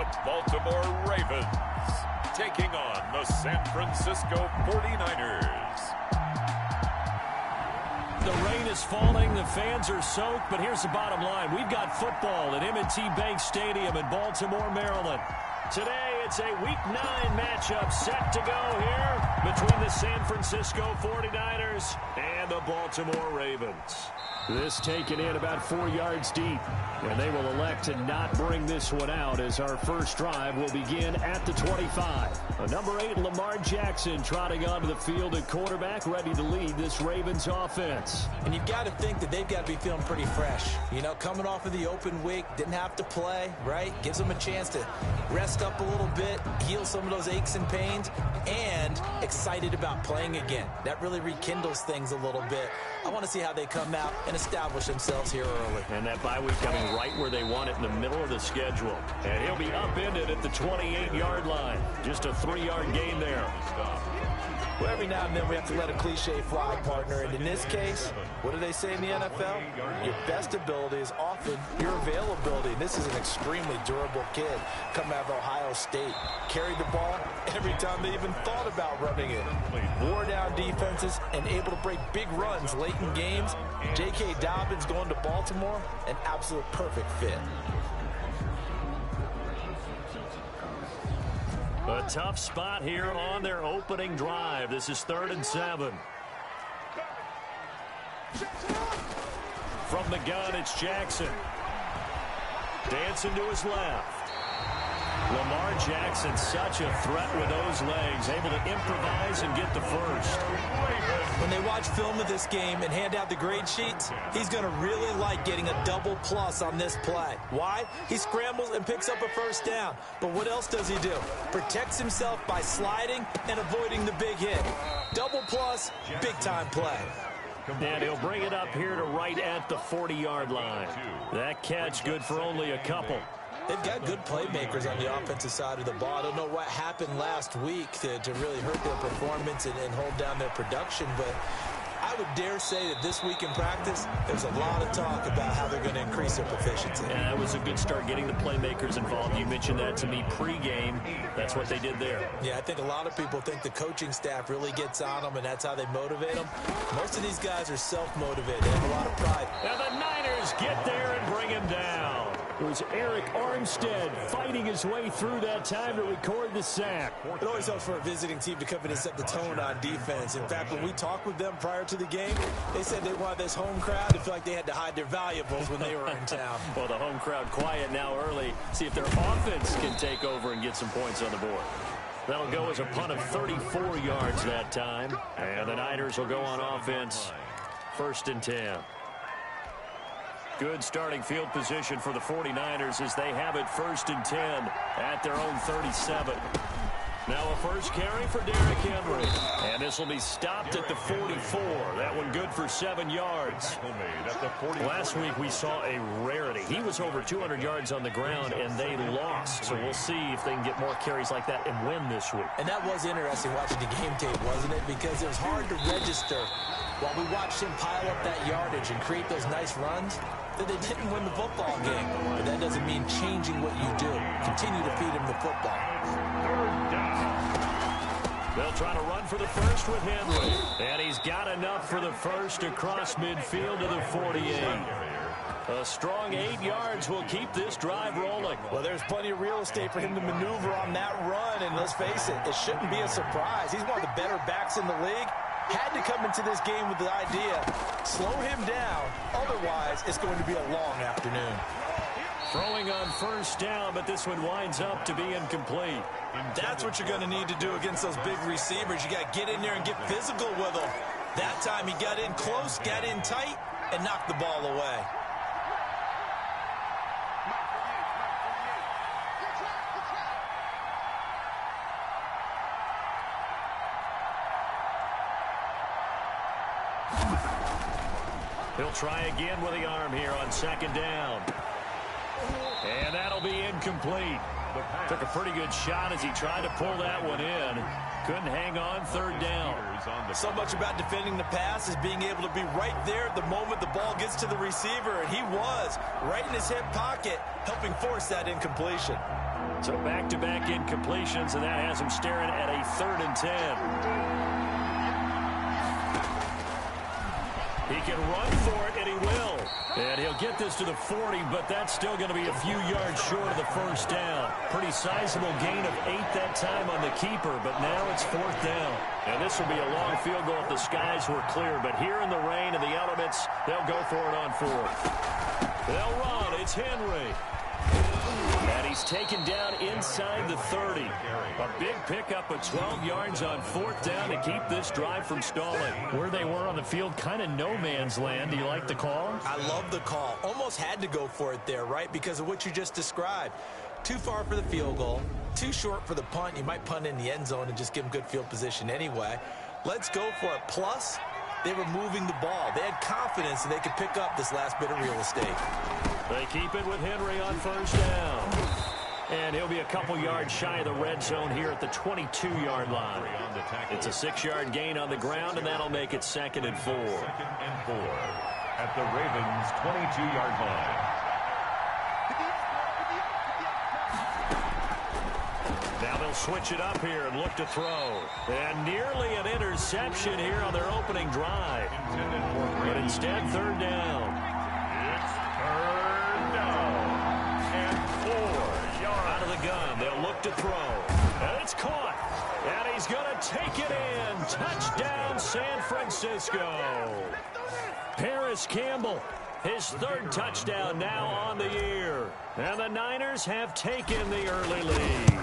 the Baltimore Ravens, taking on the San Francisco 49ers. The rain is falling, the fans are soaked, but here's the bottom line. We've got football at M&T Bank Stadium in Baltimore, Maryland. Today, it's a Week 9 matchup set to go here between the San Francisco 49ers and the Baltimore Ravens. This taken in about 4 yards deep, and they will elect to not bring this one out as our first drive will begin at the 25. Number 8, Lamar Jackson, trotting onto the field at quarterback, ready to lead this Ravens offense. And you've got to think that they've got to be feeling pretty fresh. You know, coming off of the open week, didn't have to play, right? Gives them a chance to rest up a little bit, heal some of those aches and pains, and excited about playing again. That really rekindles things a little bit. I want to see how they come out and establish themselves here early. And that bye week coming right where they want it, in the middle of the schedule. And he'll be upended at the 28-yard line. Just a 3-yard gain there. Well, every now and then we have to let a cliche fly, partner. And in this case, what do they say in the NFL? Your best ability is often your availability. And this is an extremely durable kid coming out of Ohio State. Carried the ball every time they even thought about running it. Wore down defenses and able to break big runs late in games. J.K. Dobbins going to Baltimore, an absolute perfect fit. A tough spot here on their opening drive. This is 3rd and 7. From the gun, it's Jackson. Dancing to his left. Lamar Jackson, such a threat with those legs, able to improvise and get the first. When they watch film of this game and hand out the grade sheets, he's going to really like getting a double plus on this play. Why? He scrambles and picks up a first down. But what else does he do? Protects himself by sliding and avoiding the big hit. Double plus, big-time play. And he'll bring it up here to right at the 40-yard line. That catch good for only a couple. They've got good playmakers on the offensive side of the ball. I don't know what happened last week to really hurt their performance and hold down their production, but I would dare say that this week in practice, there's a lot of talk about how they're going to increase their proficiency. And that was a good start getting the playmakers involved. You mentioned that to me pregame. That's what they did there. Yeah, I think a lot of people think the coaching staff really gets on them, and that's how they motivate them. Most of these guys are self-motivated. They have a lot of pride. Now the Niners get there and bring him down. It was Eric Armstead fighting his way through that time to record the sack. It always helps for a visiting team to come in and set the tone on defense. In fact, when we talked with them prior to the game, they said they wanted this home crowd to feel like they had to hide their valuables when they were in town. Well, the home crowd quiet now early. See if their offense can take over and get some points on the board. That'll go as a punt of 34 yards that time. And the Niners will go on offense. 1st and 10. Good starting field position for the 49ers as they have it 1st and 10 at their own 37. Now a first carry for Derrick Henry. And this will be stopped at the 44. That one good for 7 yards. Last week we saw a rarity. He was over 200 yards on the ground and they lost. So we'll see if they can get more carries like that and win this week. And that was interesting watching the game tape, wasn't it? Because it was hard to register while we watched him pile up that yardage and create those nice runs, that they didn't win the football game. But that doesn't mean changing what you do. Continue to feed him the football. They'll try to run for the first with Henry. And he's got enough for the first across midfield to the 48. A strong 8 yards will keep this drive rolling. Well, there's plenty of real estate for him to maneuver on that run. And let's face it, it shouldn't be a surprise. He's one of the better backs in the league. Had to come into this game with the idea, slow him down. Otherwise, it's going to be a long afternoon. Throwing on first down, but this one winds up to be incomplete. That's what you're going to need to do against those big receivers. You got to get in there and get physical with them. That time he got in close, got in tight, and knocked the ball away. He'll try again with the arm here on 2nd down. And that'll be incomplete. Took a pretty good shot as he tried to pull that one in. Couldn't hang on 3rd down. So much about defending the pass is being able to be right there at the moment the ball gets to the receiver. And he was right in his hip pocket, helping force that incompletion. So back-to-back incompletions, and that has him staring at a 3rd and 10. He can run for it, and he will. And he'll get this to the 40, but that's still going to be a few yards short of the first down. Pretty sizable gain of 8 that time on the keeper, but now it's 4th down. And this will be a long field goal if the skies were clear, but here in the rain and the elements, they'll go for it on 4th. They'll run. It's Henry. And he's taken down inside the 30. A big pickup of 12 yards on 4th down to keep this drive from stalling. Where they were on the field, kind of no man's land. Do you like the call? I love the call. Almost had to go for it there, right? Because of what you just described. Too far for the field goal. Too short for the punt. You might punt in the end zone and just give them good field position anyway. Let's go for it. Plus, they were moving the ball. They had confidence that they could pick up this last bit of real estate. They keep it with Henry on 1st down. And he'll be a couple yards shy of the red zone here at the 22-yard line. It's a 6-yard gain on the ground, and that'll make it 2nd and 4. 2nd and 4 at the Ravens' 22-yard line. Now they'll switch it up here and look to throw. And nearly an interception here on their opening drive. But instead, 3rd down. It's 3rd down and 4 yards. Out of the gun, they'll look to throw. And it's caught. And he's going to take it in. Touchdown, San Francisco. Paris Campbell, his 3rd touchdown now on the year. And the Niners have taken the early lead.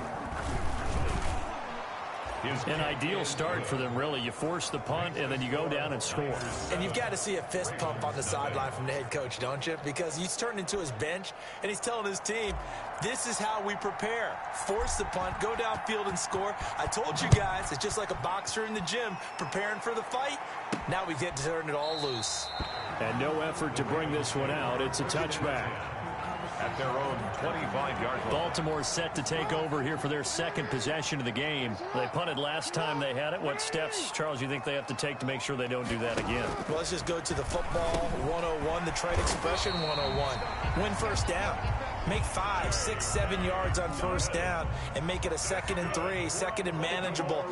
An ideal start for them, really. You force the punt, and then you go down and score. And you've got to see a fist pump on the sideline from the head coach, don't you? Because he's turned into his bench, and he's telling his team, this is how we prepare. Force the punt, go downfield and score. I told you guys, it's just like a boxer in the gym preparing for the fight. Now we get to turn it all loose. And no effort to bring this one out. It's a touchback. At their own 25-yard line. Baltimore set to take over here for their 2nd possession of the game. They punted last time they had it. What steps, Charles, you think they have to take to make sure they don't do that again? Well, let's just go to the football 101, the trade expression 101. Win 1st down. Make 5, 6, 7 yards on 1st down and make it a 2nd and 3, 2nd and manageable.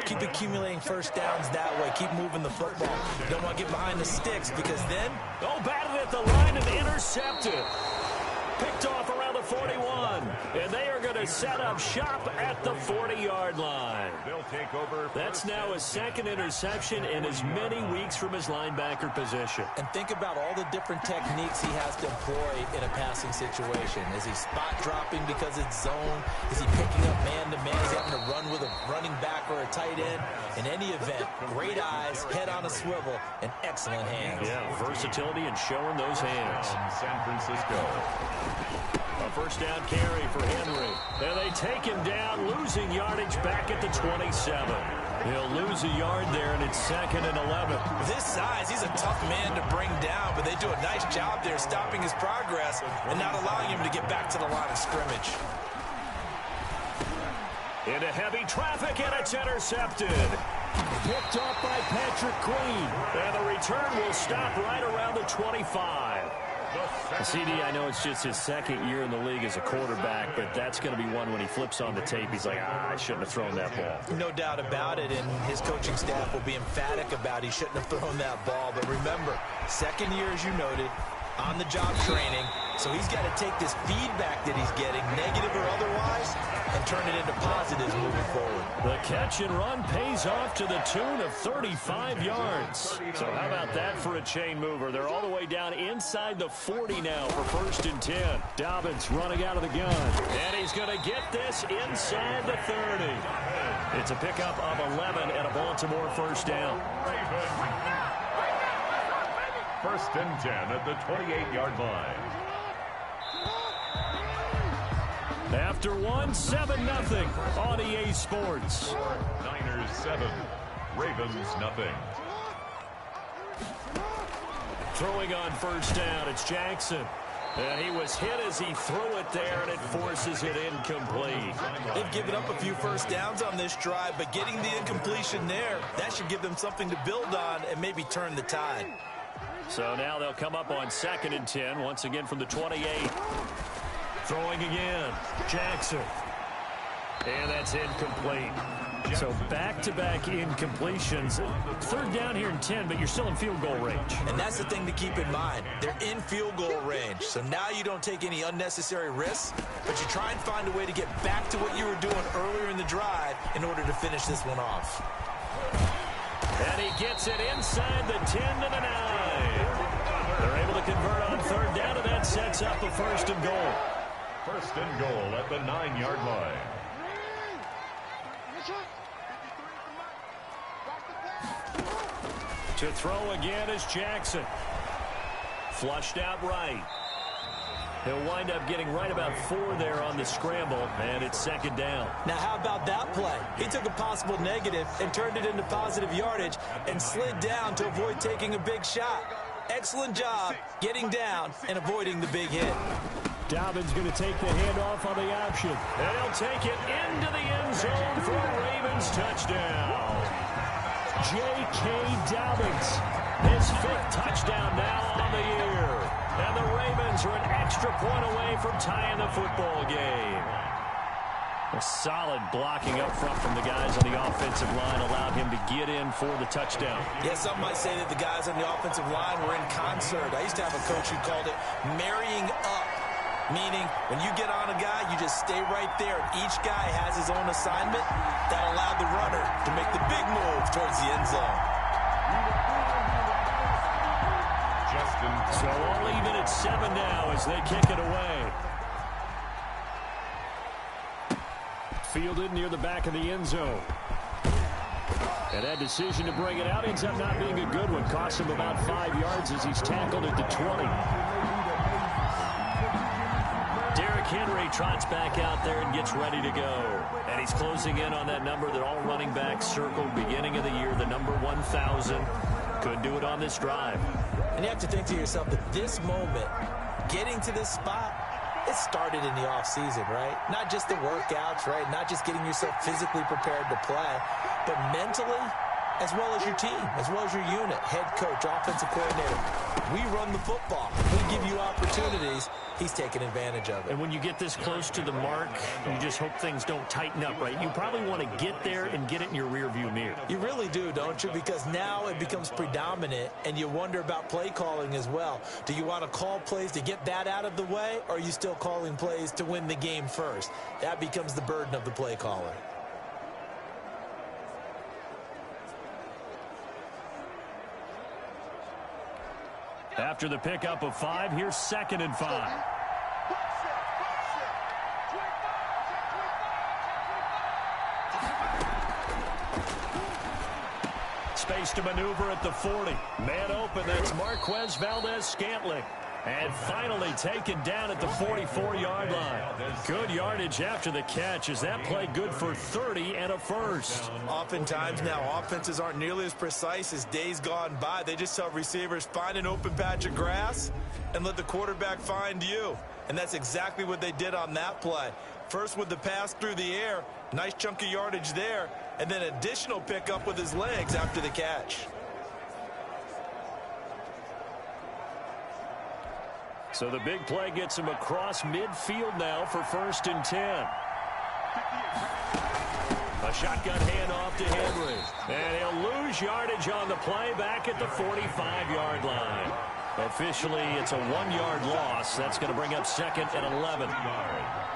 Keep accumulating 1st downs that way. Keep moving the football. Don't want to get behind the sticks because then... Oh, batted at the line and intercepted. Picked off around the 41, and they are going to set up shop at the 40-yard line. They'll take over. That's now his 2nd interception in as many weeks from his linebacker position. And think about all the different techniques he has to employ in a passing situation. Is he spot dropping because it's zone? Is he picking up man-to-man? Is he having to run with a running back or a tight end? In any event, great eyes, head on a swivel, and excellent hands. Yeah, versatility and showing those hands. San Francisco. A 1st down carry for Henry. And they take him down, losing yardage back at the 27. He'll lose a yard there, and it's 2nd and 11. With his size, he's a tough man to bring down, but they do a nice job there stopping his progress and not allowing him to get back to the line of scrimmage. Into heavy traffic, and it's intercepted. Picked off by Patrick Queen. And the return will stop right around the 25. CD, I know it's just his 2nd year in the league as a quarterback, but that's going to be one when he flips on the tape, he's like, I shouldn't have thrown that ball. No doubt about it, and his coaching staff will be emphatic about he shouldn't have thrown that ball. But remember, 2nd year, as you noted, on-the-job training, so he's got to take this feedback that he's getting, negative or otherwise, and turn it into positives moving forward. The catch and run pays off to the tune of 35 yards. So how about that for a chain mover? They're all the way down inside the 40 now for 1st and 10. Dobbins running out of the gun. And he's going to get this inside the 30. It's a pickup of 11 and a Baltimore 1st down. 1st and 10 at the 28-yard line. After one, 7-0 on EA Sports. Niners 7, Ravens 0. Throwing on 1st down, it's Jackson. And he was hit as he threw it there, and it forces it incomplete. They've given up a few 1st downs on this drive, but getting the incompletion there, that should give them something to build on and maybe turn the tide. So now they'll come up on 2nd and 10, once again from the 28. Throwing again, Jackson. And that's incomplete. So back-to-back incompletions. Third down here in 10, but you're still in field goal range. And that's the thing to keep in mind. They're in field goal range. So now you don't take any unnecessary risks, but you try and find a way to get back to what you were doing earlier in the drive in order to finish this one off. And he gets it inside the 10 to the 9. They're able to convert on third down, and that sets up a first and goal. First and goal at the 9-yard line. To throw again is Jackson. Flushed out right. He'll wind up getting right about 4 there on the scramble, and it's second down. Now, how about that play? He took a possible negative and turned it into positive yardage and slid down to avoid taking a big shot. Excellent job getting down and avoiding the big hit. Dobbins going to take the handoff on the option. And he'll take it into the end zone for a Ravens touchdown. J.K. Dobbins, his 5th touchdown now on the year. And the Ravens are an extra point away from tying the football game. A solid blocking up front from the guys on the offensive line allowed him to get in for the touchdown. Yeah, some might say that the guys on the offensive line were in concert. I used to have a coach who called it marrying up. Meaning, when you get on a guy, you just stay right there. Each guy has his own assignment that allowed the runner to make the big move towards the end zone. So all even at 7 now as they kick it away. Fielded near the back of the end zone. And that decision to bring it out ends up not being a good one. Costs him about 5 yards as he's tackled at the 20. Henry trots back out there and gets ready to go. And he's closing in on that number that all running backs circled beginning of the year, the number 1,000. Could do it on this drive. And you have to think to yourself that this moment, getting to this spot, it started in the offseason, right? Not just the workouts, right? Not just getting yourself physically prepared to play, but mentally, as well as your team, as well as your unit, head coach, offensive coordinator. We run the football. We give you opportunities. He's taking advantage of it. And when you get this close to the mark, you just hope things don't tighten up, right? You probably want to get there and get it in your rearview mirror. You really do, don't you? Because now it becomes predominant, and you wonder about play calling as well. Do you want to call plays to get that out of the way, or are you still calling plays to win the game first? That becomes the burden of the play caller. After the pickup of 5, here's 2nd and 5. Space to maneuver at the 40. Man open, that's Marquez Valdez-Scantling. And finally taken down at the 44-yard line. Good yardage after the catch. Is that play good for 30 and a first? Oftentimes now, offenses aren't nearly as precise as days gone by. They just tell receivers, find an open patch of grass and let the quarterback find you. And that's exactly what they did on that play. First with the pass through the air, nice chunk of yardage there, and then additional pickup with his legs after the catch. So the big play gets him across midfield now for 1st and 10. A shotgun handoff to Henry. And he'll lose yardage on the play back at the 45-yard line. Officially, it's a 1-yard loss. That's going to bring up 2nd and 11.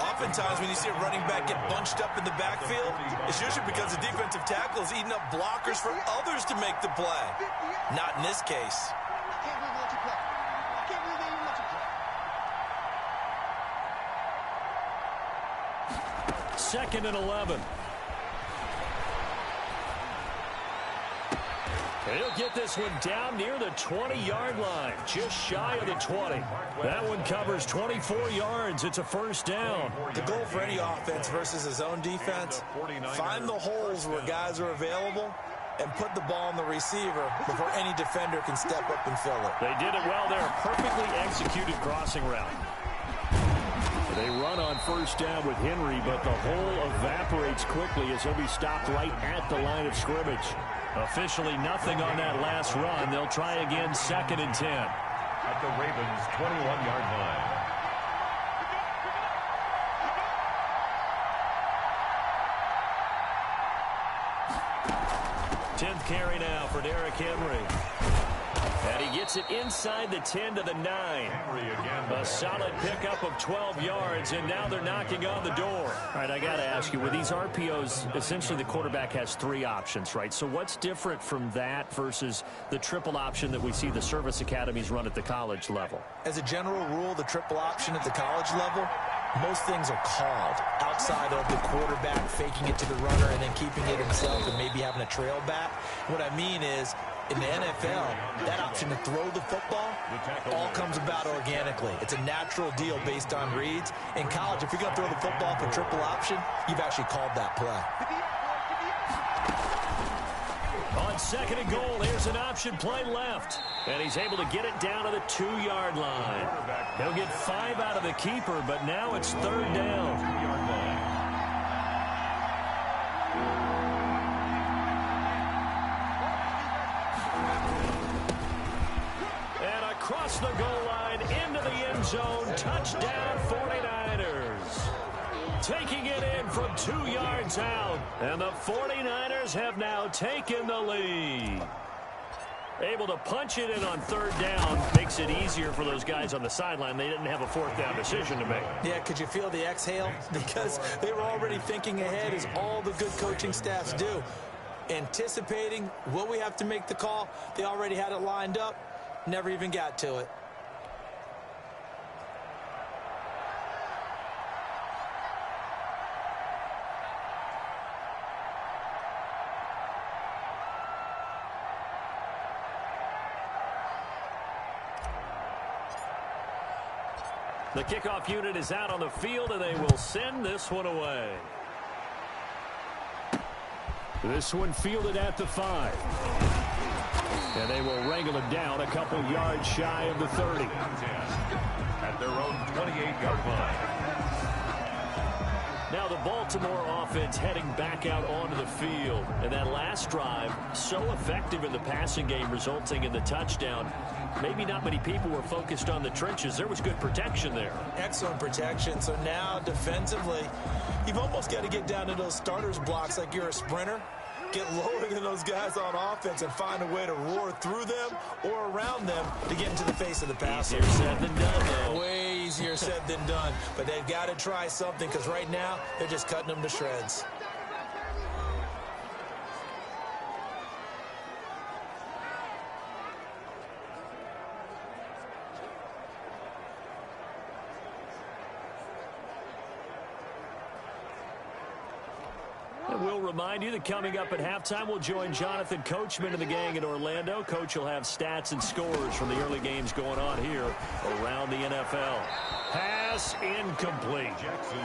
Oftentimes when you see a running back get bunched up in the backfield, it's usually because the defensive tackle is eating up blockers for others to make the play. Not in this case. 2nd and 11. He'll get this one down near the 20-yard line, just shy of the 20. That one covers 24 yards. It's a first down. The goal for any offense versus his own defense, find the holes where guys are available and put the ball on the receiver before any defender can step up and fill it. They did it well there. Perfectly executed crossing route. They run on first down with Henry, but the hole evaporates quickly as he'll be stopped right at the line of scrimmage. Officially nothing on that last run. They'll try again 2nd and 10. At the Ravens' 21-yard line. Henry. And he gets it inside the 10 to the 9. A solid pickup of 12 yards, and now they're knocking on the door. All right, I got to ask you, with these RPOs, essentially the quarterback has 3 options, right? So what's different from that versus the triple option that we see the service academies run at the college level? As a general rule, the triple option at the college level, most things are called outside of the quarterback faking it to the runner and then keeping it himself and maybe having a trail back. What I mean is, in the NFL, that option to throw the football all comes about organically. It's a natural deal based on reads. In college, if you're going to throw the football for triple option, you've actually called that play. On 2nd and goal, there's an option play left. And he's able to get it down to the 2-yard line. He'll get 5 out of the keeper, but now it's 3rd down. Across the goal line, into the end zone, touchdown 49ers. Taking it in from 2 yards out, and the 49ers have now taken the lead. Able to punch it in on 3rd down makes it easier for those guys on the sideline. They didn't have a 4th down decision to make. Yeah, could you feel the exhale? Because they were already thinking ahead, as all the good coaching staffs do. Anticipating, will we have to make the call? They already had it lined up. Never even got to it. The kickoff unit is out on the field, and they will send this one away. This one fielded at the 5. And they will wrangle it down a couple yards shy of the 30. At their own 28-yard line. Now the Baltimore offense heading back out onto the field. And that last drive, so effective in the passing game, resulting in the touchdown. Maybe not many people were focused on the trenches. There was good protection there. Excellent protection. So now defensively, you've almost got to get down to those starters blocks like you're a sprinter. Get lower than those guys on offense and find a way to roar through them or around them to get into the face of the passer. Easier said than done, though. Way easier said than done. But they've got to try something, because right now they're just cutting them to shreds. We'll remind you that coming up at halftime, we'll join Jonathan Coachman and the gang in Orlando. Coach will have stats and scores from the early games going on here around the NFL. Pass incomplete.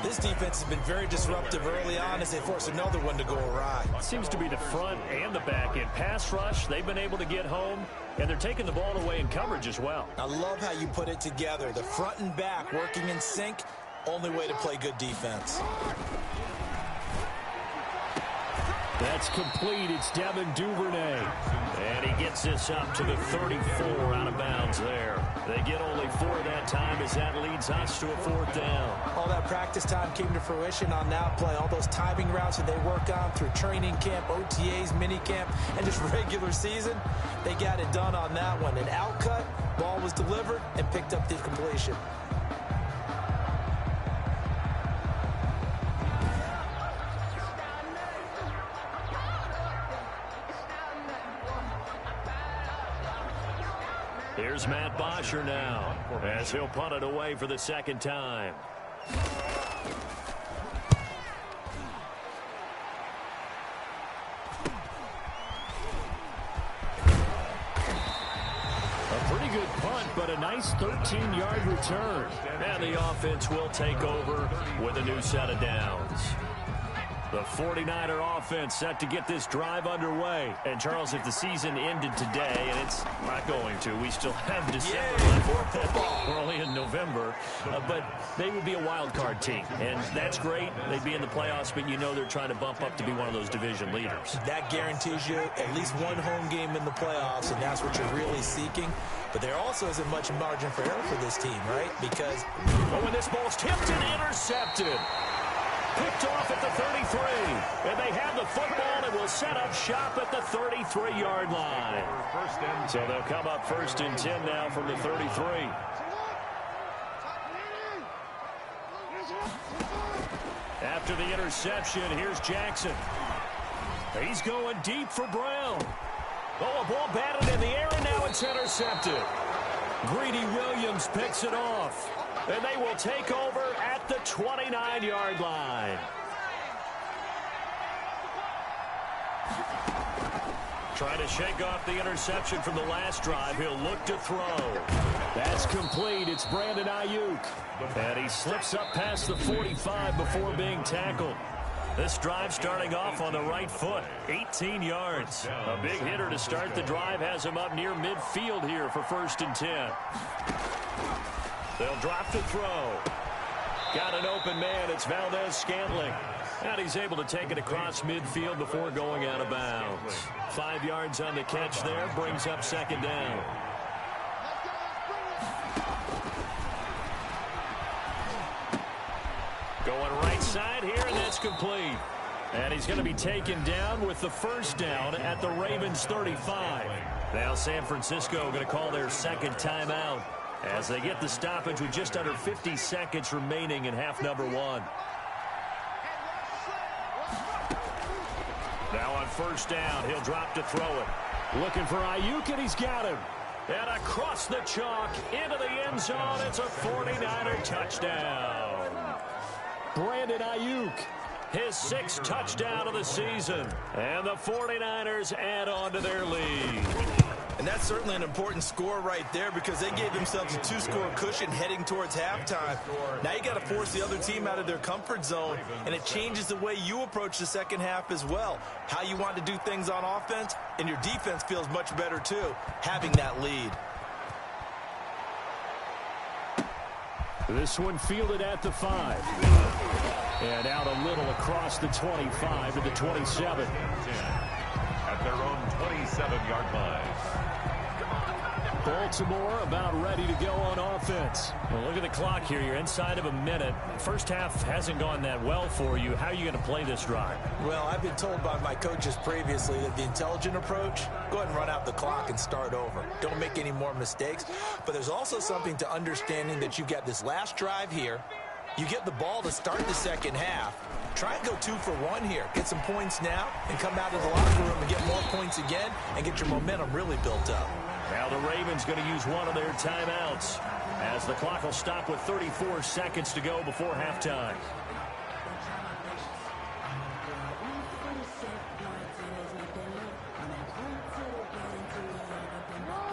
This defense has been very disruptive early on as they force another one to go awry. Seems to be the front and the back end. Pass rush, they've been able to get home, and they're taking the ball away in coverage as well. I love how you put it together. The front and back working in sync, only way to play good defense. That's complete. It's Devin Duvernay. And he gets this up to the 34 out of bounds there. They get only 4 that time as that leads us to a 4th down. All that practice time came to fruition on that play. All those timing routes that they work on through training camp, OTAs, minicamp, and just regular season, they got it done on that one. An outcut, ball was delivered, and picked up the completion. Here's Matt Bosher now as he'll punt it away for the 2nd time. A pretty good punt, but a nice 13-yard return. And the offense will take over with a new set of downs. The 49er offense set to get this drive underway. And, Charles, if the season ended today, and it's not going to, we still have December left. We're only in November. But they would be a wild card team. And that's great. They'd be in the playoffs, but you know they're trying to bump up to be one of those division leaders. That guarantees you at least one home game in the playoffs, and that's what you're really seeking. But there also isn't much margin for error for this team, right? Because when this ball's tipped and intercepted. Picked off at the 33. And they have the football and will set up shop at the 33-yard line. So they'll come up 1st and 10 now from the 33. After the interception, here's Jackson. He's going deep for Brown. Oh, a ball batted in the air, and now it's intercepted. Greedy Williams picks it off. And they will take over at the 29-yard line. Trying to shake off the interception from the last drive. He'll look to throw. That's complete. It's Brandon Ayuk. And he slips up past the 45 before being tackled. This drive starting off on the right foot. 18 yards. A big hitter to start the drive has him up near midfield here for 1st and 10. They'll drop to throw. Got an open man. It's Valdez-Scantling. And he's able to take it across midfield before going out of bounds. 5 yards on the catch there. Brings up 2nd down. Going right side here, and that's complete. And he's going to be taken down with the 1st down at the Ravens 35. Now San Francisco going to call their 2nd timeout as they get the stoppage with just under 50 seconds remaining in half number 1. Now on 1st down, he'll drop to throw it. Looking for Ayuk, and he's got him. And across the chalk, into the end zone, it's a 49er touchdown. Brandon Ayuk, his 6th touchdown of the season. And the 49ers add on to their lead. And that's certainly an important score right there because they gave themselves a 2-score cushion heading towards halftime. Now you got to force the other team out of their comfort zone, and it changes the way you approach the second half as well. How you want to do things on offense, and your defense feels much better too, having that lead. This one fielded at the 5. And out a little across the 25 to the 27. At their own 27-yard line. Baltimore about ready to go on offense. Well, look at the clock here. You're inside of a minute. First half hasn't gone that well for you. How are you going to play this drive? Well, I've been told by my coaches previously that the intelligent approach, go ahead and run out the clock and start over. Don't make any more mistakes. But there's also something to understanding that you've got this last drive here. You get the ball to start the second half. Try and go 2 for 1 here. Get some points now and come out of the locker room and get more points again and get your momentum really built up. Now the Ravens going to use one of their timeouts as the clock will stop with 34 seconds to go before halftime.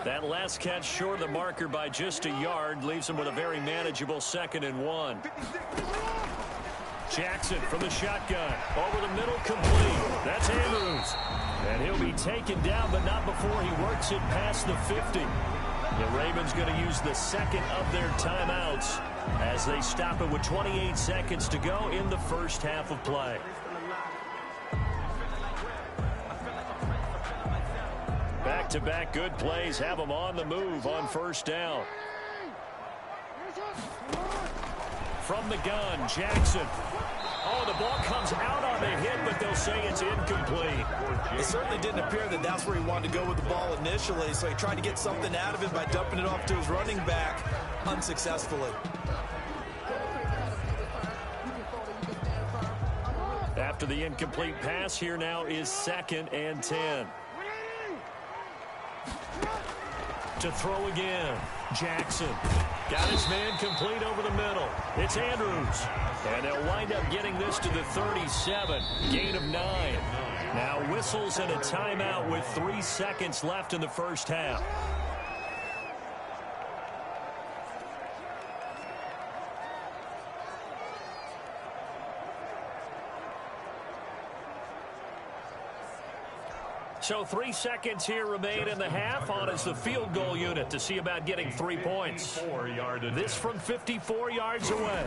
That last catch short of the marker by just a yard leaves him with a very manageable 2nd and 1. Jackson from the shotgun. Over the middle, complete. That's Andrews. And he'll be taken down, but not before he works it past the 50. The Ravens going to use the 2nd of their timeouts as they stop it with 28 seconds to go in the first half of play. Back-to-back good plays have them on the move on 1st down. From the gun, Jackson. Oh, the ball comes out on the hit, but they'll say it's incomplete. It certainly didn't appear that that's where he wanted to go with the ball initially, so he tried to get something out of it by dumping it off to his running back unsuccessfully. After the incomplete pass, here now is 2nd and 10. To throw again, Jackson. Got his man complete over the middle. It's Andrews. And they'll wind up getting this to the 37. Gain of 9. Now whistles and a timeout with 3 seconds left in the first half. So 3 seconds here remain in the half. On is the field goal unit to see about getting 3 points. This from 54 yards away.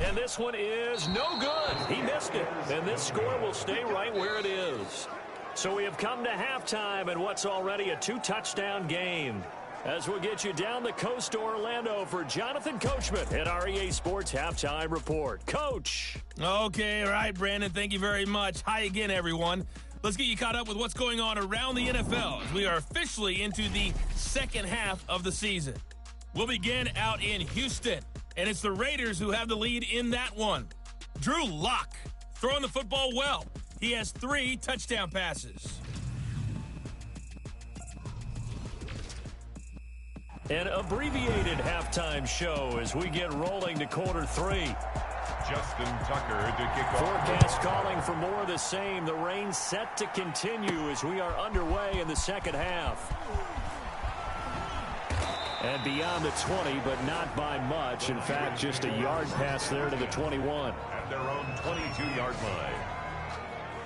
And this one is no good. He missed it. And this score will stay right where it is. So we have come to halftime in what's already a 2-touchdown game. as we'll get you down the coast to Orlando for Jonathan Coachman at our EA Sports Halftime Report. Coach. Okay, all right, Brandon, thank you very much. Hi again, everyone. Let's get you caught up with what's going on around the NFL as we are officially into the second half of the season. We'll begin out in Houston, and it's the Raiders who have the lead in that one. Drew Lock throwing the football well. He has 3 touchdown passes. An abbreviated halftime show as we get rolling to quarter 3. Justin Tucker to kick off. Forecast calling for more of the same. The rain set to continue as we are underway in the second half. And beyond the 20, but not by much. In fact, just a yard pass there to the 21. At their own 22-yard line.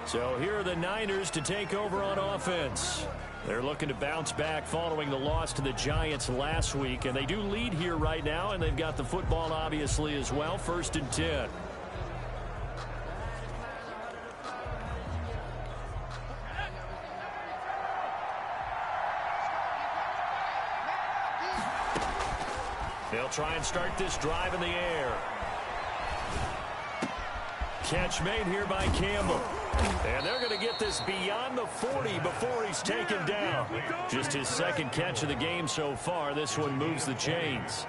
So here are the Niners to take over on offense. They're looking to bounce back following the loss to the Giants last week. And they do lead here right now, and they've got the football obviously as well. 1st and 10. They'll try and start this drive in the air. Catch made here by Campbell. And they're going to get this beyond the 40 before he's taken down. Just his second catch of the game so far. This one moves the chains.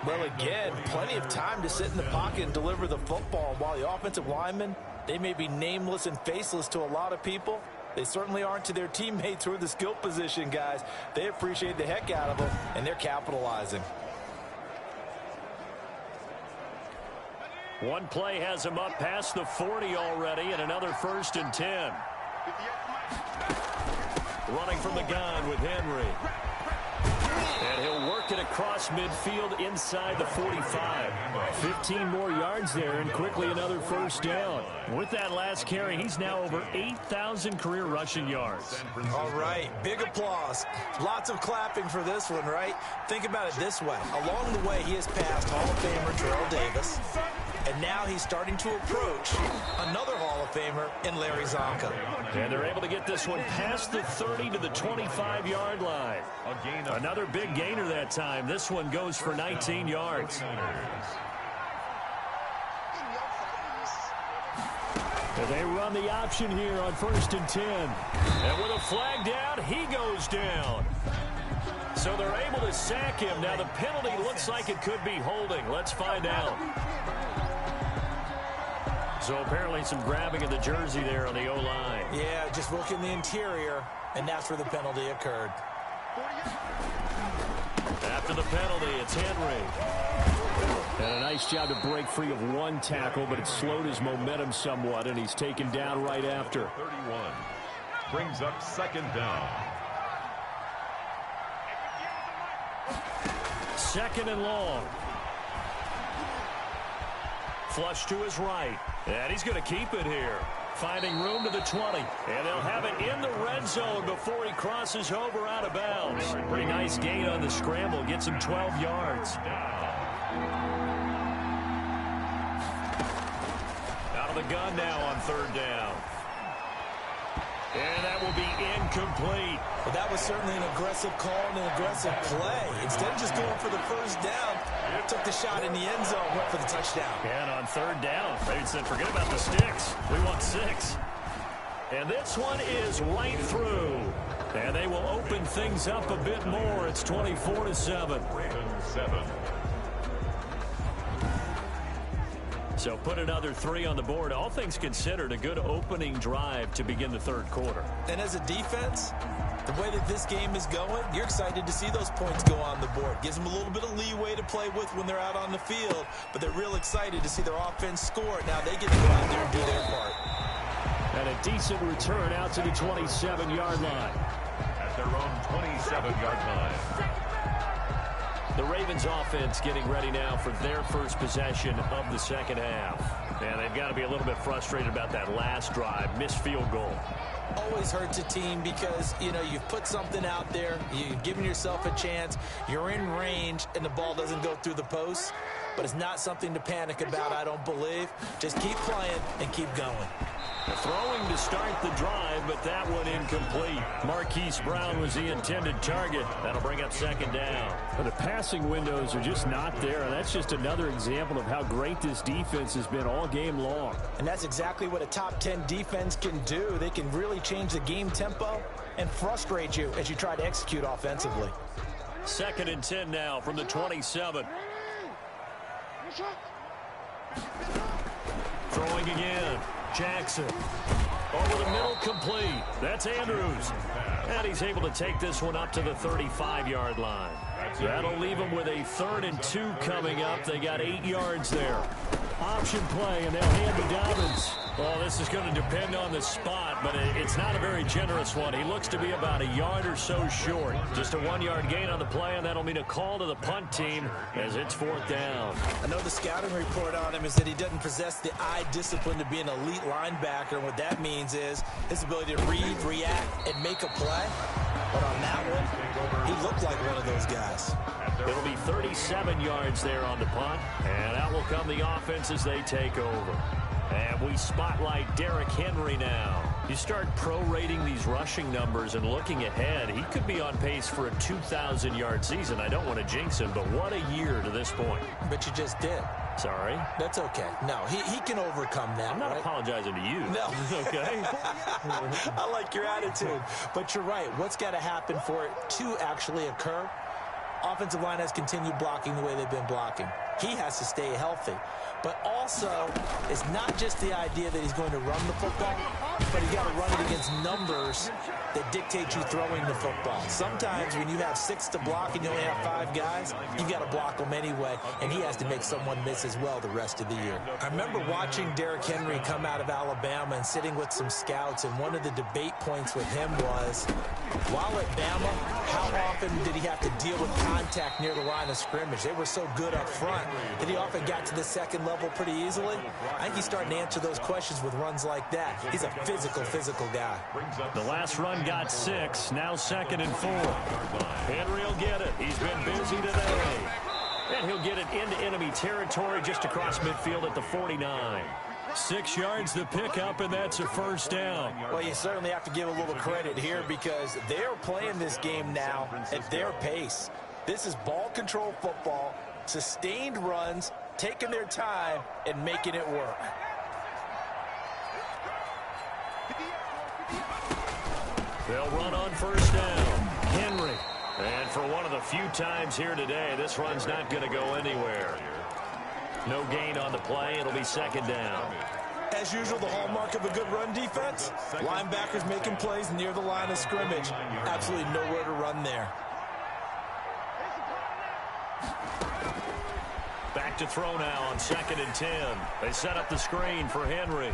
Well, again, plenty of time to sit in the pocket and deliver the football. While the offensive linemen, they may be nameless and faceless to a lot of people, they certainly aren't to their teammates who are the skill position guys. They appreciate the heck out of them, and they're capitalizing. One play has him up past the 40 already, and another 1st and 10. Running from the gun with Henry. And he'll work it across midfield inside the 45. 15 more yards there, and quickly another 1st down. With that last carry, he's now over 8,000 career rushing yards. All right, big applause. Lots of clapping for this one, right? Think about it this way. Along the way, he has passed Hall of Famer Terrell Davis. And now he's starting to approach another Hall of Famer in Larry Zonka. And they're able to get this one past the 30 to the 25-yard line. Another big gainer that time. This one goes for 19 yards. And they run the option here on 1st and 10. And with a flag down, he goes down. So they're able to sack him. Now the penalty looks like it could be holding. Let's find out. So apparently some grabbing of the jersey there on the O-line. Yeah, just look in the interior, and that's where the penalty occurred. After the penalty, it's Henry. And a nice job to break free of one tackle, but it slowed his momentum somewhat, and he's taken down right after. 31 brings up 2nd down. 2nd and long. Flush to his right. And he's going to keep it here. Finding room to the 20. And they'll have it in the red zone before he crosses over out of bounds. Pretty nice gain on the scramble. Gets him 12 yards. Out of the gun now on 3rd down. And that will be incomplete. Well, that was certainly an aggressive call and an aggressive play. Instead of just going for the 1st down, took the shot in the end zone, went for the touchdown. And on 3rd down, they said, forget about the sticks. We want 6. And this one is right through. And they will open things up a bit more. It's 24-7. Ravens 7. So put another 3 on the board. All things considered, a good opening drive to begin the 3rd quarter. And as a defense, the way that this game is going, you're excited to see those points go on the board. Gives them a little bit of leeway to play with when they're out on the field, but they're real excited to see their offense score. Now they get to go out there and do their part. And a decent return out to the 27-yard line. At their own 27-yard line. The Ravens offense getting ready now for their first possession of the second half. And they've got to be a little bit frustrated about that last drive. Missed field goal. Always hurts a team because, you know, you've put something out there. You've given yourself a chance. You're in range, and the ball doesn't go through the post. But it's not something to panic about, I don't believe. Just keep playing and keep going. Throwing to start the drive, but that one incomplete. Marquise Brown was the intended target. That'll bring up second down. The passing windows are just not there, and that's just another example of how great this defense has been all game long. And that's exactly what a top 10 defense can do. They can really change the game tempo and frustrate you as you try to execute offensively. 2nd and 10 now from the 27. Throwing again. Jackson. Over the middle, complete. That's Andrews. And he's able to take this one up to the 35-yard line. That'll leave him with a 3rd and 2 coming up. They got 8 yards there. Option play, and they'll hand to Dobbins. Well, this is going to depend on the spot, but it's not a very generous one. He looks to be about a yard or so short. Just a 1-yard gain on the play, and that'll mean a call to the punt team as it's 4th down. I know the scouting report on him is that he doesn't possess the eye discipline to be an elite linebacker, and what that means is his ability to read, react, and make a play. But on that one, he looked like one of those guys. It'll be 37 yards there on the punt, and out will come the offense as they take over. And we spotlight Derrick Henry now. You start prorating these rushing numbers and looking ahead, he could be on pace for a 2,000-yard season. I don't want to jinx him, but what a year to this point. But you just did. Sorry? That's okay. No, he can overcome that. I'm not apologizing to you. No. Okay? I like your attitude. But you're right. What's got to happen for it to actually occur? Offensive line has continued blocking the way they've been blocking. He has to stay healthy. But also, it's not just the idea that he's going to run the football, but he's got to run it against numbers that dictate you throwing the football. Sometimes when you have 6 to block and you only have 5 guys, you've got to block them anyway, and he has to make someone miss as well the rest of the year. I remember watching Derrick Henry come out of Alabama and sitting with some scouts, and one of the debate points with him was, while at Bama, how often did he have to deal with contact near the line of scrimmage? They were so good up front that he often got to the second level pretty easily. I think he's starting to answer those questions with runs like that. He's a physical guy. The last run got 6, now 2nd and 4. Henry will get it. He's been busy today. And he'll get it into enemy territory just across midfield at the 49. 6 yards to pick up, and that's a 1st down. Well, you certainly have to give a little credit here because they're playing this game now at their pace. This is ball control football, sustained runs, taking their time and making it work. They'll run on 1st down. Henry. And for one of the few times here today, this run's not going to go anywhere. No gain on the play. It'll be 2nd down. As usual, the hallmark of a good run defense, linebackers making plays near the line of scrimmage. Absolutely nowhere to run there. Back to throw now on 2nd and 10. They set up the screen for Henry.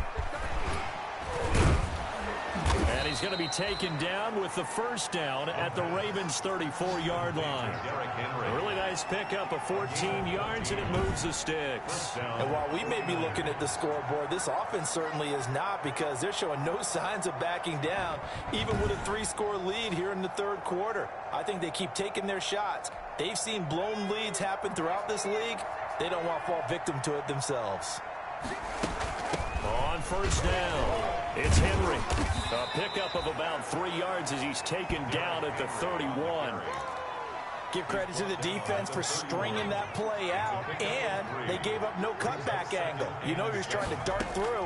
And he's going to be taken down with the 1st down at the Ravens' 34-yard line. A really nice pickup of 14 yards, and it moves the sticks. And while we may be looking at the scoreboard, this offense certainly is not, because they're showing no signs of backing down, even with a 3-score lead here in the 3rd quarter. I think they keep taking their shots. They've seen blown leads happen throughout this league. They don't want to fall victim to it themselves. On 1st down, it's Henry. A pickup of about 3 yards as he's taken down at the 31. Give credit to the defense for stringing that play out, and they gave up no cutback angle. You know he was trying to dart through.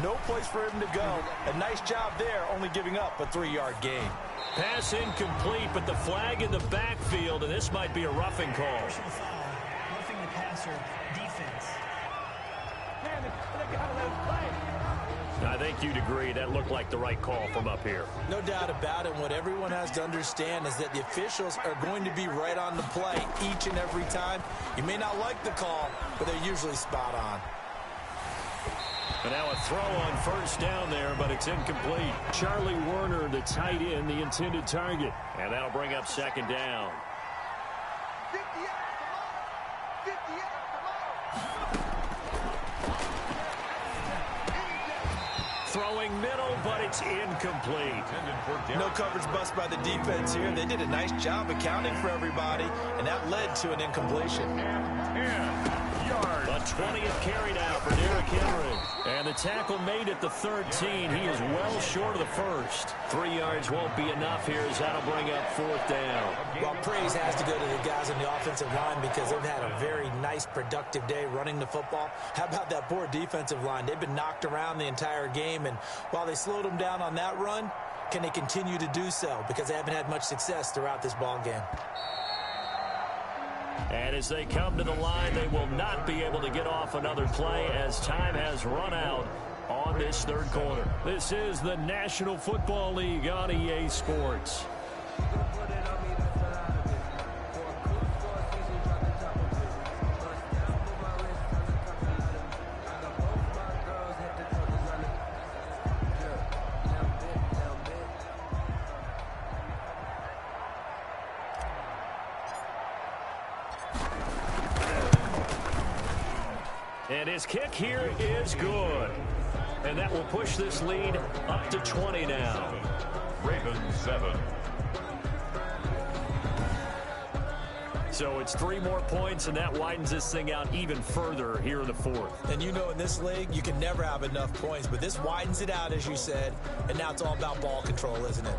No place for him to go. A nice job there, only giving up a 3-yard gain. Pass incomplete, but the flag in the backfield, and this might be a roughing call. Roughing the passer, defense. I think you'd agree that looked like the right call from up here. No doubt about it. What everyone has to understand is that the officials are going to be right on the play each and every time. You may not like the call, but they're usually spot on. And now a throw on 1st down there, but it's incomplete. Charlie Warner, the tight end, the intended target. And that'll bring up 2nd down. Throwing middle, but it's incomplete. No coverage bust by the defense here. They did a nice job accounting for everybody, and that led to an incompletion. yards. A 20th carry now for Derrick Henry. And the tackle made at the 13. He is well short of the first. 3 yards won't be enough here as that'll bring up 4th down. Well, praise has to go to the guys on the offensive line because they've had a very nice, productive day running the football. How about that poor defensive line? They've been knocked around the entire game, and while they slowed them down on that run, can they continue to do so? Because they haven't had much success throughout this ball game. And as they come to the line, they will not be able to get off another play as time has run out on this 3rd quarter. This is the National Football League on EA Sports. And his kick here is good. And that will push this lead up to 20 now. Ravens 7. So it's 3 more points, and that widens this thing out even further here in the 4th. And you know in this league, you can never have enough points, but this widens it out, as you said, and now it's all about ball control, isn't it?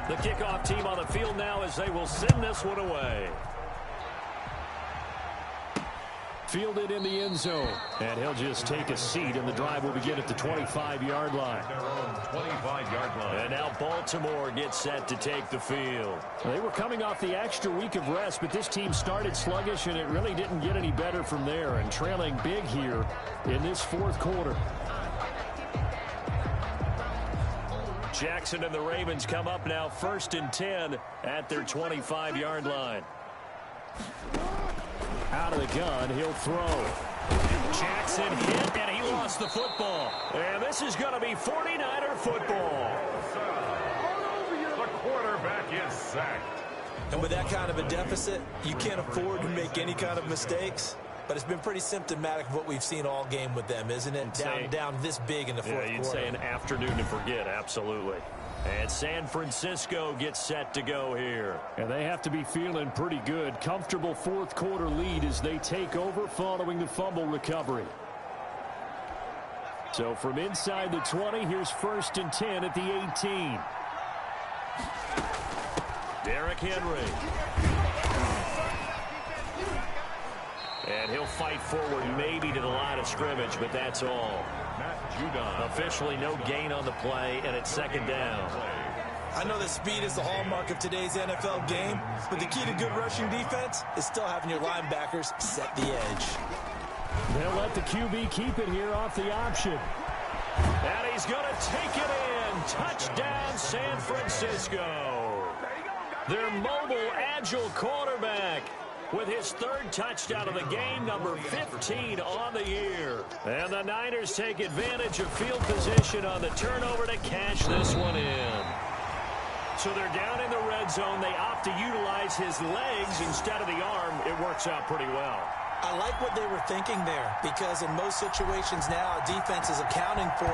The kickoff team on the field now as they will send this one away. Fielded in the end zone. And he'll just take a seat, and the drive will begin at the 25-yard line. Their own 25-yard line. And now Baltimore gets set to take the field. They were coming off the extra week of rest, but this team started sluggish, and it really didn't get any better from there, and trailing big here in this 4th quarter. Jackson and the Ravens come up now 1st and 10 at their 25-yard line. Out of the gun, he'll throw. Jackson hit, and he lost the football. And this is going to be 49er football. The quarterback is sacked. And with that kind of a deficit, you can't afford to make any kind of mistakes. But it's been pretty symptomatic of what we've seen all game with them, isn't it? Down this big in the 4th quarter. Yeah, you'd say an afternoon to forget, absolutely. And San Francisco gets set to go here. And they have to be feeling pretty good. Comfortable 4th quarter lead as they take over following the fumble recovery. So from inside the 20, here's 1st and 10 at the 18. Derrick Henry. And he'll fight forward maybe to the line of scrimmage, but that's all. Officially no gain on the play, and it's 2nd down. I know that speed is the hallmark of today's NFL game, but the key to good rushing defense is still having your linebackers set the edge. They'll let the QB keep it here off the option. And he's going to take it in. Touchdown, San Francisco. Their mobile, agile quarterback with his 3rd touchdown of the game, number 15 on the year. And the Niners take advantage of field position on the turnover to cash this one in. So they're down in the red zone. They opt to utilize his legs instead of the arm. It works out pretty well. I like what they were thinking there because in most situations now, defense is accounting for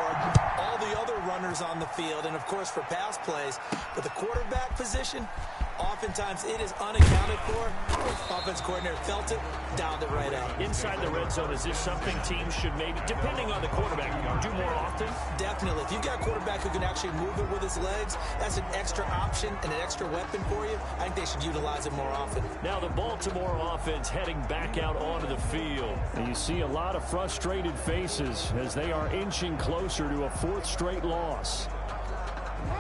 all the other runners on the field and, of course, for pass plays. But the quarterback position, oftentimes it is unaccounted for. Offense coordinator felt it, dialed it right out. Inside the red zone, is this something teams should maybe, depending on the quarterback, do more often? Definitely. If you've got a quarterback who can actually move it with his legs, that's an extra option and an extra weapon for you. I think they should utilize it more often. Now the Baltimore offense heading back out onto the field. And you see a lot of frustrated faces as they are inching closer to a 4th straight loss.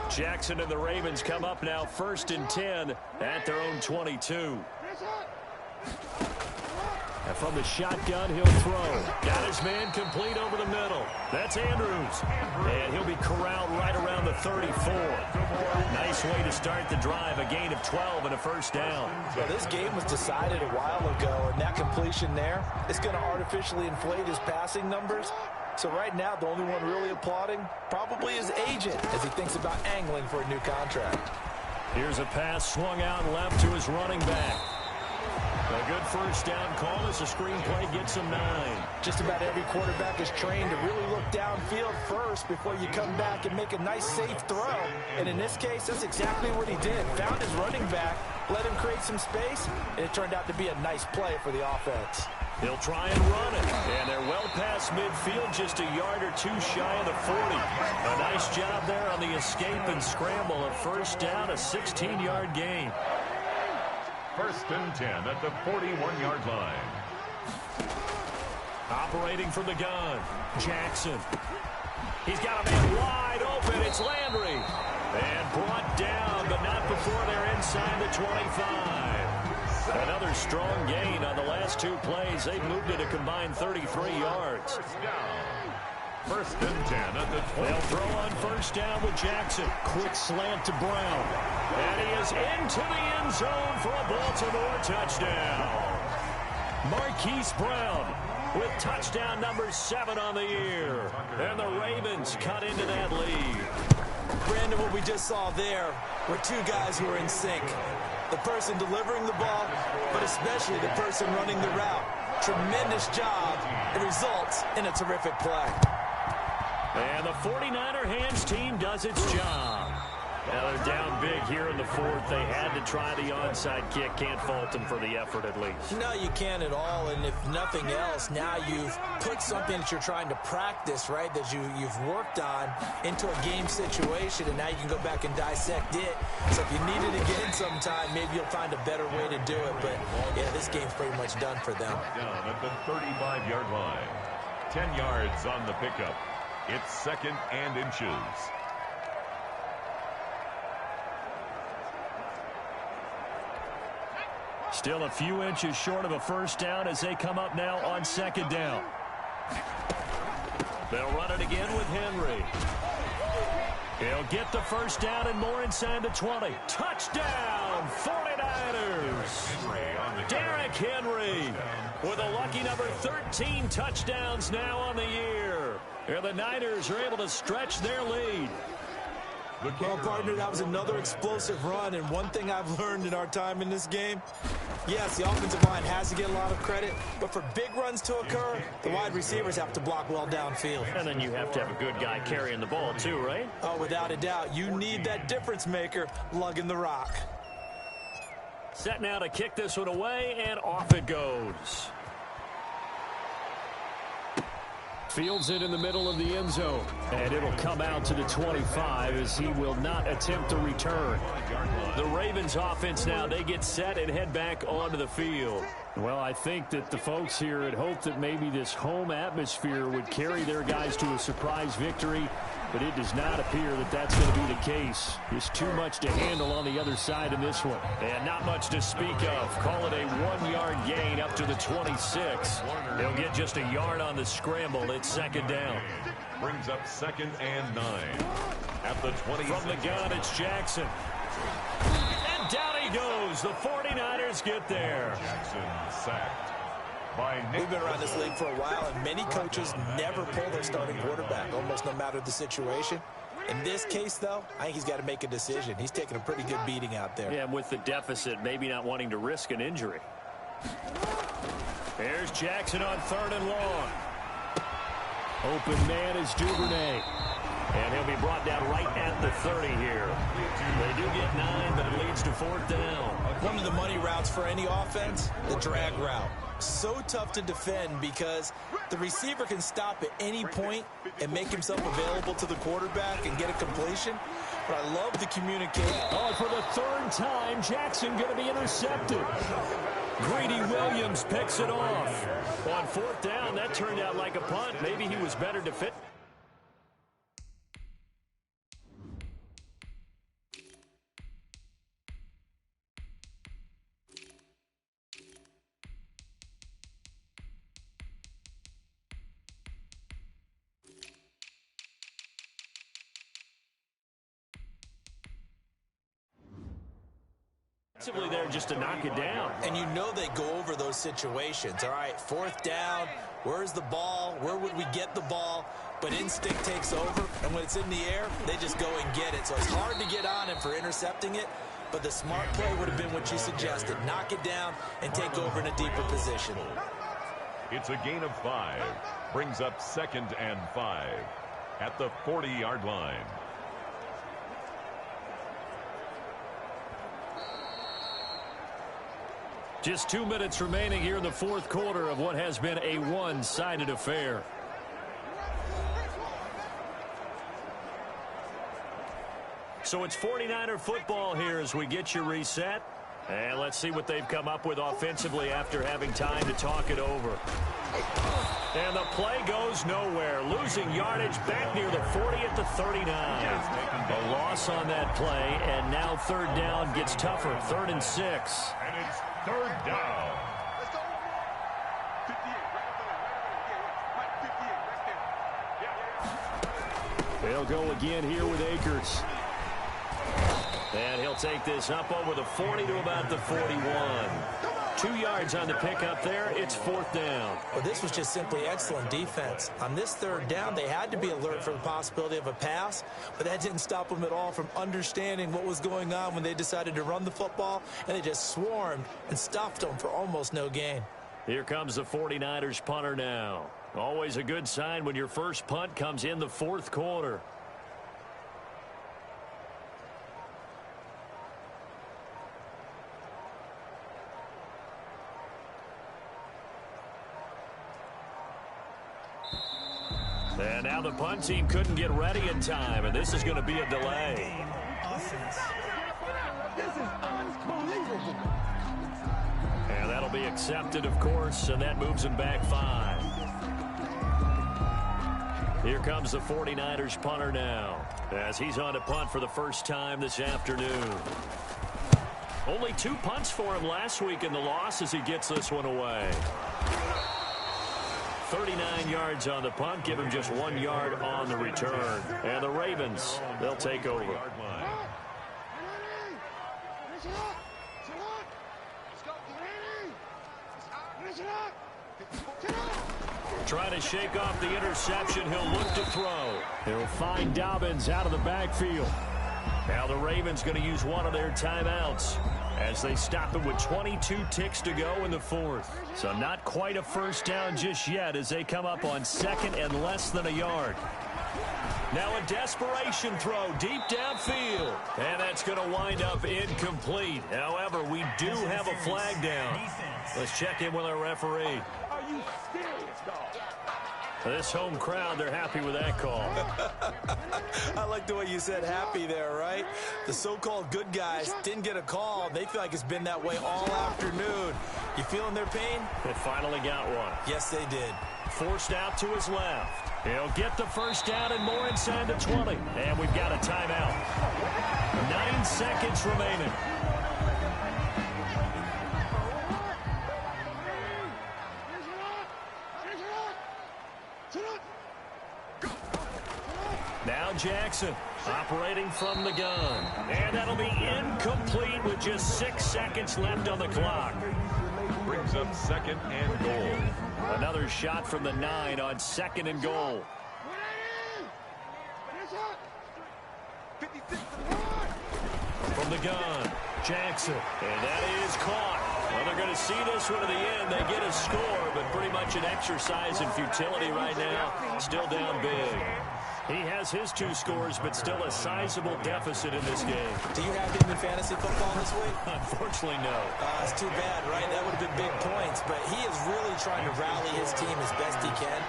Jackson and the Ravens come up now 1st and 10 at their own 22. And from the shotgun, he'll throw. Got his man complete over the middle. That's Andrews. And he'll be corralled right around the 34. Nice way to start the drive. A gain of 12 and a 1st down. Well, this game was decided a while ago, and that completion there is going to artificially inflate his passing numbers. So right now, the only one really applauding probably his agent as he thinks about angling for a new contract. Here's a pass swung out left to his running back. A good first down call as the screen play gets him 9. Just about every quarterback is trained to really look downfield first before you come back and make a nice, safe throw. And in this case, that's exactly what he did. Found his running back, let him create some space, and it turned out to be a nice play for the offense. He'll try and run it, and they're well past midfield, just a yard or two shy of the 40. A nice job there on the escape and scramble. A first down, a 16-yard gain. 1st and 10 at the 41-yard line. Operating from the gun, Jackson. He's got a man wide open. It's Landry. And brought down, but not before they're inside the 25. Another strong gain on the last 2 plays. They've moved it a combined 33 yards. 1st and 10 at the 20. They'll throw on first down with Jackson. Quick slant to Brown. And he is into the end zone for a Baltimore touchdown. Marquise Brown with touchdown number 7 on the year. And the Ravens cut into that lead. Brandon, what we just saw there were 2 guys who are in sync. The person delivering the ball, but especially the person running the route. Tremendous job. It results in a terrific play. And the 49er hands team does its job. Now they're down big here in the 4th. They had to try the onside kick. Can't fault them for the effort at least. No, you can't at all. And if nothing else, now you've put something that you're trying to practice, right, that you've worked on into a game situation, and now you can go back and dissect it. So if you need it again sometime, maybe you'll find a better way to do it. But, yeah, this game's pretty much done for them. Down at the 35-yard line. 10 yards on the pickup. It's 2nd and inches. Still a few inches short of a first down as they come up now on 2nd down. They'll run it again with Henry. He'll get the first down and more inside the 20. Touchdown, 49ers. Derrick Henry with a lucky number 13 touchdowns now on the year. And the Niners are able to stretch their lead. Well, partner, that was another explosive run, and one thing I've learned in our time in this game, yes, the offensive line has to get a lot of credit, but for big runs to occur, the wide receivers have to block well downfield. And then you have to have a good guy carrying the ball too, right? Oh, without a doubt. You need that difference maker lugging the rock. Set now to kick this one away, and off it goes. Fields it in the middle of the end zone. And it'll come out to the 25 as he will not attempt to return. The Ravens offense now, they get set and head back onto the field. Well, I think that the folks here had hoped that maybe this home atmosphere would carry their guys to a surprise victory, but it does not appear that that's going to be the case. There's too much to handle on the other side in this one. And not much to speak of. Call it a 1-yard gain up to the 26. They'll get just a yard on the scramble. It's 2nd down. Brings up 2nd and 9 at the 20. From the gun, it's Jackson. And down he goes. The 49ers get there. Jackson sacked by Niddler. We've been around this league for a while, and many coaches never pull their starting quarterback, almost no matter the situation. In this case, though, I think he's got to make a decision. He's taking a pretty good beating out there. Yeah, and with the deficit, maybe not wanting to risk an injury. There's Jackson on 3rd and long. Open man is Duvernay. And he'll be brought down right at the 30 here. They do get 9, but it leads to 4th down. One of the money routes for any offense, the drag route. So tough to defend because the receiver can stop at any point and make himself available to the quarterback and get a completion. But I love the communication. Oh, for the 3rd time, Jackson going to be intercepted. Greedy Williams picks it off. On 4th down, that turned out like a punt. Maybe he was better to fit. There just to knock it down. And you know they go over those situations. All right, 4th down, where's the ball? Where would we get the ball? But instinct takes over, and when it's in the air, they just go and get it. So it's hard to get on him for intercepting it, but the smart play would have been what you suggested. Knock it down and take over in a deeper position. It's a gain of 5. Brings up 2nd and 5 at the 40-yard line. Just 2 minutes remaining here in the fourth quarter of what has been a one-sided affair. So it's 49er football here as we get you reset. And let's see what they've come up with offensively after having time to talk it over. And the play goes nowhere. Losing yardage back near the 40 at the 39. A loss on that play, and now third down gets tougher. 3rd and 6. And it's 3rd down. They'll go again here with Akers. And he'll take this up over the 40 to about the 41. 2 yards on the pickup there. It's 4th down. Well, this was just simply excellent defense. On this 3rd down, they had to be alert for the possibility of a pass, but that didn't stop them at all from understanding what was going on when they decided to run the football, and they just swarmed and stuffed them for almost no gain. Here comes the 49ers punter now. Always a good sign when your first punt comes in the fourth quarter. And now the punt team couldn't get ready in time, and this is going to be a delay. Offense. And that'll be accepted, of course, and that moves him back 5. Here comes the 49ers punter now, as he's on to punt for the first time this afternoon. Only 2 punts for him last week in the loss as he gets this one away. 39 yards on the punt, give him just 1 yard on the return. And the Ravens, they'll take over. Trying to shake off the interception, he'll look to throw. He'll find Dobbins out of the backfield. Now the Ravens going to use one of their timeouts as they stop it with 22 ticks to go in the fourth. So not quite a first down just yet as they come up on 2nd and less than a yard. Now a desperation throw deep downfield. And that's going to wind up incomplete. However, we do have a flag down. Let's check in with our referee. Are you serious, dog? This home crowd, they're happy with that call. I like the way you said happy there, right? The so-called good guys didn't get a call. They feel like it's been that way all afternoon. You feeling their pain? They finally got one. Yes, they did. Forced out to his left. He'll get the first down and more inside the 20. And we've got a timeout. 9 seconds remaining. Now Jackson operating from the gun. And that'll be incomplete with just 6 seconds left on the clock. Brings up 2nd and goal. Another shot from the 9 on 2nd and goal. From the gun, Jackson. And that is caught. Well, they're going to see this one to the end. They get a score, but pretty much an exercise in futility right now. Still down big. He has his 2 scores, but still a sizable deficit in this game. Do you have him in fantasy football this week? Unfortunately, no. It's too bad, right? That would have been big points, but he is really trying to rally his team as best he can.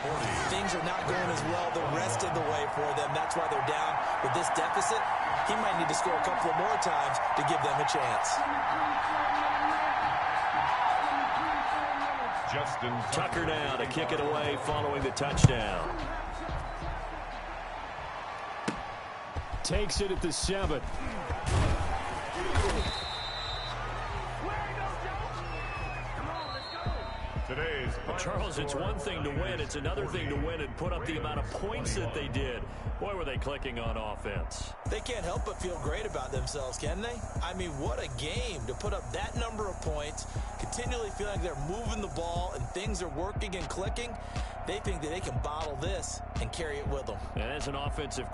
Things are not going as well the rest of the way for them. That's why they're down with this deficit. He might need to score a couple of more times to give them a chance. Justin Tucker now to kick it away following the touchdown. Takes it at the 7. today's Charles, it's one thing to win. It's another thing to win and put up the amount of points that they did. Boy, were they clicking on offense. They can't help but feel great about themselves, can they? I mean, what a game to put up that number of points, continually feeling like they're moving the ball and things are working and clicking. They think that they can bottle this and carry it with them. And as an offensive